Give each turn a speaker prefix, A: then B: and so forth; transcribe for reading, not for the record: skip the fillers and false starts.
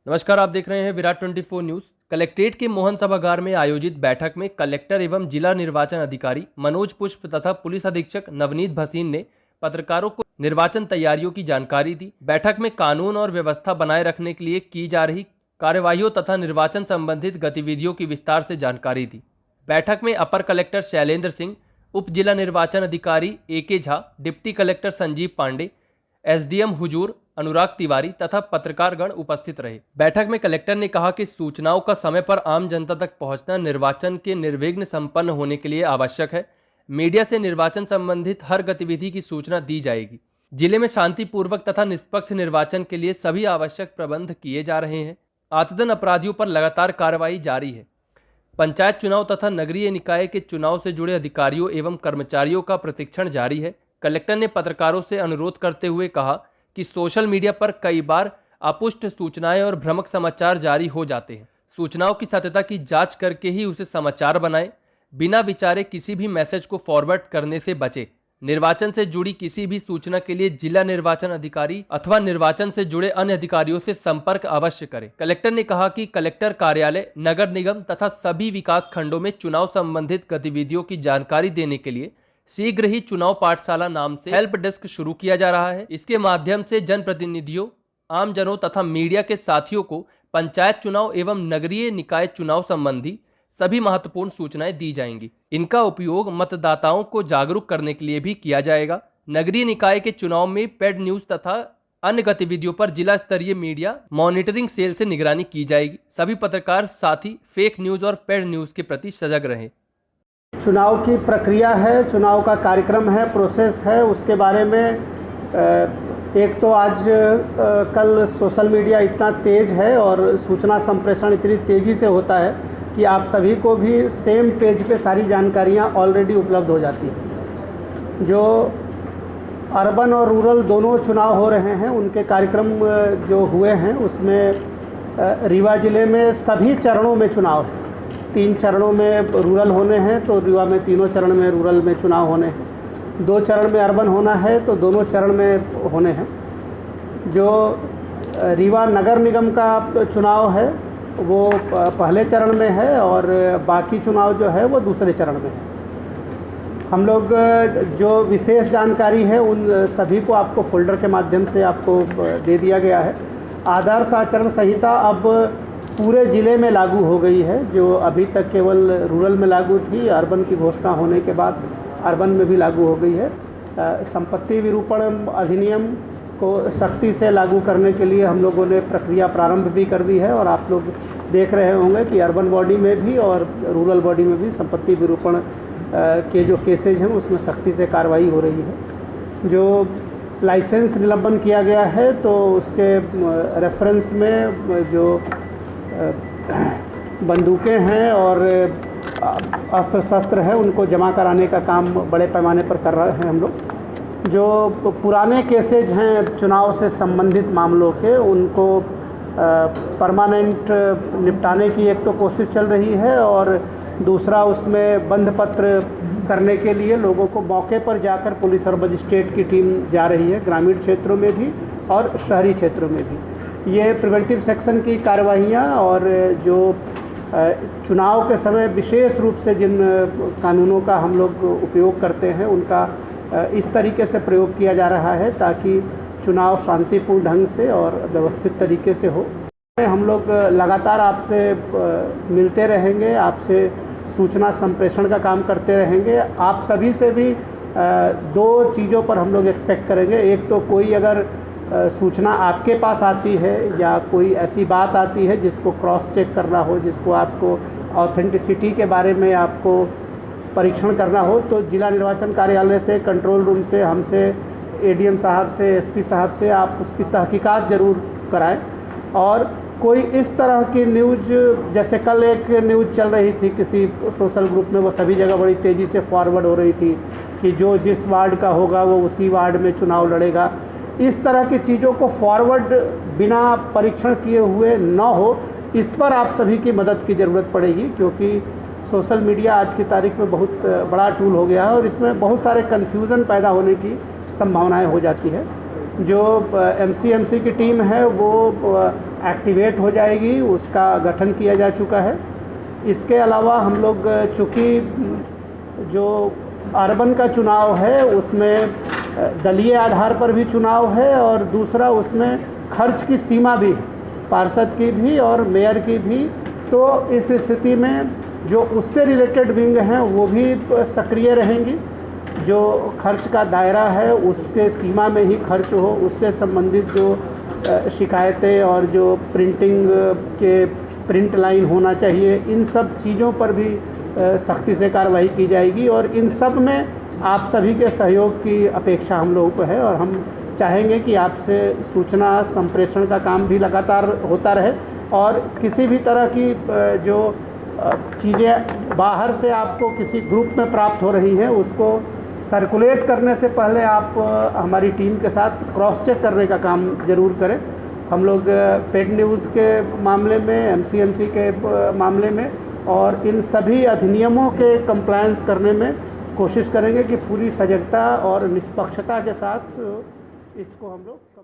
A: नमस्कार, आप देख रहे हैं विराट 24 न्यूज। कलेक्ट्रेट के मोहन सभागार में आयोजित बैठक में कलेक्टर एवं जिला निर्वाचन अधिकारी मनोज पुष्प तथा पुलिस अधीक्षक नवनीत भसीन ने पत्रकारों को निर्वाचन तैयारियों की जानकारी दी। बैठक में कानून और व्यवस्था बनाए रखने के लिए की जा रही कार्यवाहियों तथा निर्वाचन संबंधित गतिविधियों की विस्तार से जानकारी दी। बैठक में अपर कलेक्टर शैलेंद्र सिंह, उप जिला निर्वाचन अधिकारी AK Jha, deputy collector Sanjeev Pandey, SDM Huzur अनुराग तिवारी तथा पत्रकारगण उपस्थित रहे। बैठक में कलेक्टर ने कहा कि सूचनाओं का समय पर आम जनता तक पहुंचना निर्वाचन के निर्विघ्न संपन्न होने के लिए आवश्यक है। मीडिया से निर्वाचन संबंधित हर गतिविधि की सूचना दी जाएगी। जिले में शांतिपूर्वक तथा निष्पक्ष निर्वाचन के लिए सभी आवश्यक प्रबंध किए जा रहे हैं। आतंकवादी अपराधियों पर लगातार कार्रवाई जारी है। पंचायत चुनाव तथा नगरीय निकाय के चुनाव से जुड़े अधिकारियों एवं कर्मचारियों का प्रशिक्षण जारी है। कलेक्टर ने पत्रकारों से अनुरोध करते हुए कहा कि सोशल मीडिया पर कई बार अपुष्ट सूचनाएं और भ्रामक समाचार जारी हो जाते हैं। सूचनाओं की सत्यता की जांच करके ही उसे समाचार बनाएं। बिना विचारे किसी भी मैसेज को फॉरवर्ड करने से बचें। निर्वाचन से जुड़ी किसी भी सूचना के लिए जिला निर्वाचन अधिकारी अथवा निर्वाचन से जुड़े अन्य अधिकारियों से संपर्क अवश्य करें। कलेक्टर ने कहा कि कलेक्टर कार्यालय, नगर निगम तथा सभी विकास खंडों में चुनाव संबंधित गतिविधियों की जानकारी देने के लिए शीघ्र ही चुनाव पाठशाला नाम से हेल्प डेस्क शुरू किया जा रहा है। इसके माध्यम से जनप्रतिनिधियों, आमजनों तथा मीडिया के साथियों को पंचायत चुनाव एवं नगरीय निकाय चुनाव संबंधी सभी महत्वपूर्ण सूचनाएं दी जाएंगी। इनका उपयोग मतदाताओं को जागरूक करने के लिए भी किया जाएगा। नगरीय निकाय के चुनाव में पेड न्यूज तथा अन्य गतिविधियों पर जिला स्तरीय मीडिया मॉनिटरिंग सेल से निगरानी की जाएगी। सभी पत्रकार साथी फेक न्यूज और पेड न्यूज के प्रति सजग रहें।
B: चुनाव की प्रक्रिया है, चुनाव का कार्यक्रम है, प्रोसेस है, उसके बारे में एक तो आज कल सोशल मीडिया इतना तेज़ है और सूचना संप्रेषण इतनी तेज़ी से होता है कि आप सभी को भी सेम पेज पे सारी जानकारियाँ ऑलरेडी उपलब्ध हो जाती हैं। जो अर्बन और रूरल दोनों चुनाव हो रहे हैं, उनके कार्यक्रम जो हुए हैं उसमें रीवा ज़िले में सभी चरणों में चुनाव है। 3 चरणों में रूरल होने हैं तो रीवा में तीनों चरण में रूरल में चुनाव होने हैं। 2 चरण में अर्बन होना है तो दोनों चरण में होने हैं। जो रीवा नगर निगम का चुनाव है वो पहले चरण में है और बाकी चुनाव जो है वो दूसरे चरण में है। हम लोग जो विशेष जानकारी है उन सभी को आपको फोल्डर के माध्यम से आपको दे दिया गया है। आदर्श आचरण संहिता अब पूरे ज़िले में लागू हो गई है, जो अभी तक केवल रूरल में लागू थी। अर्बन की घोषणा होने के बाद अर्बन में भी लागू हो गई है। संपत्ति विरूपण अधिनियम को सख्ती से लागू करने के लिए हम लोगों ने प्रक्रिया प्रारंभ भी कर दी है और आप लोग देख रहे होंगे कि अर्बन बॉडी में भी और रूरल बॉडी में भी संपत्ति विरूपण के जो केसेज हैं उसमें सख्ती से कार्रवाई हो रही है। जो लाइसेंस निलंबन किया गया है तो उसके रेफरेंस में जो बंदूकें हैं और अस्त्र शस्त्र है उनको जमा कराने का काम बड़े पैमाने पर कर रहे हैं हम लोग। जो पुराने केसेज हैं चुनाव से संबंधित मामलों के, उनको परमानेंट निपटाने की एक तो कोशिश चल रही है और दूसरा उसमें बंध पत्र करने के लिए लोगों को मौके पर जाकर पुलिस और मजिस्ट्रेट की टीम जा रही है, ग्रामीण क्षेत्रों में भी और शहरी क्षेत्रों में भी। ये प्रिवेंटिव सेक्शन की कार्रवाइयाँ और जो चुनाव के समय विशेष रूप से जिन कानूनों का हम लोग उपयोग करते हैं उनका इस तरीके से प्रयोग किया जा रहा है ताकि चुनाव शांतिपूर्ण ढंग से और व्यवस्थित तरीके से हो। हम लोग लगातार आपसे मिलते रहेंगे, आपसे सूचना संप्रेषण का काम करते रहेंगे। आप सभी से भी 2 चीज़ों पर हम लोग एक्सपेक्ट करेंगे। एक तो कोई अगर सूचना आपके पास आती है या कोई ऐसी बात आती है जिसको क्रॉस चेक करना हो, जिसको आपको ऑथेंटिसिटी के बारे में आपको परीक्षण करना हो, तो जिला निर्वाचन कार्यालय से, कंट्रोल रूम से, हमसे, ADM साहब से, SP साहब से आप उसकी तहकीकात ज़रूर कराएं। और कोई इस तरह की न्यूज़, जैसे कल एक न्यूज़ चल रही थी किसी सोशल ग्रुप में, वो सभी जगह बड़ी तेज़ी से फॉरवर्ड हो रही थी कि जो जिस वार्ड का होगा वो उसी वार्ड में चुनाव लड़ेगा। इस तरह की चीज़ों को फॉरवर्ड बिना परीक्षण किए हुए न हो, इस पर आप सभी की मदद की ज़रूरत पड़ेगी, क्योंकि सोशल मीडिया आज की तारीख में बहुत बड़ा टूल हो गया है और इसमें बहुत सारे कन्फ्यूज़न पैदा होने की संभावनाएं हो जाती है। जो MCMC की टीम है वो एक्टिवेट हो जाएगी, उसका गठन किया जा चुका है। इसके अलावा हम लोग चूँकि जो अर्बन का चुनाव है उसमें दलीय आधार पर भी चुनाव है और दूसरा उसमें खर्च की सीमा भी है, पार्षद की भी और मेयर की भी। तो इस स्थिति में जो उससे रिलेटेड विंग हैं वो भी सक्रिय रहेंगी। जो खर्च का दायरा है उसके सीमा में ही खर्च हो, उससे संबंधित जो शिकायतें और जो प्रिंटिंग के प्रिंट लाइन होना चाहिए, इन सब चीज़ों पर भी सख्ती से कार्रवाई की जाएगी। और इन सब में आप सभी के सहयोग की अपेक्षा हम लोगों को है और हम चाहेंगे कि आपसे सूचना संप्रेषण का काम भी लगातार होता रहे और किसी भी तरह की जो चीज़ें बाहर से आपको किसी ग्रुप में प्राप्त हो रही हैं उसको सर्कुलेट करने से पहले आप हमारी टीम के साथ क्रॉस चेक करने का काम ज़रूर करें। हम लोग पेड न्यूज़ के मामले में, एमसीएमसी के मामले में और इन सभी अधिनियमों के कंप्लायंस करने में कोशिश करेंगे कि पूरी सजगता और निष्पक्षता के साथ इसको हम लोग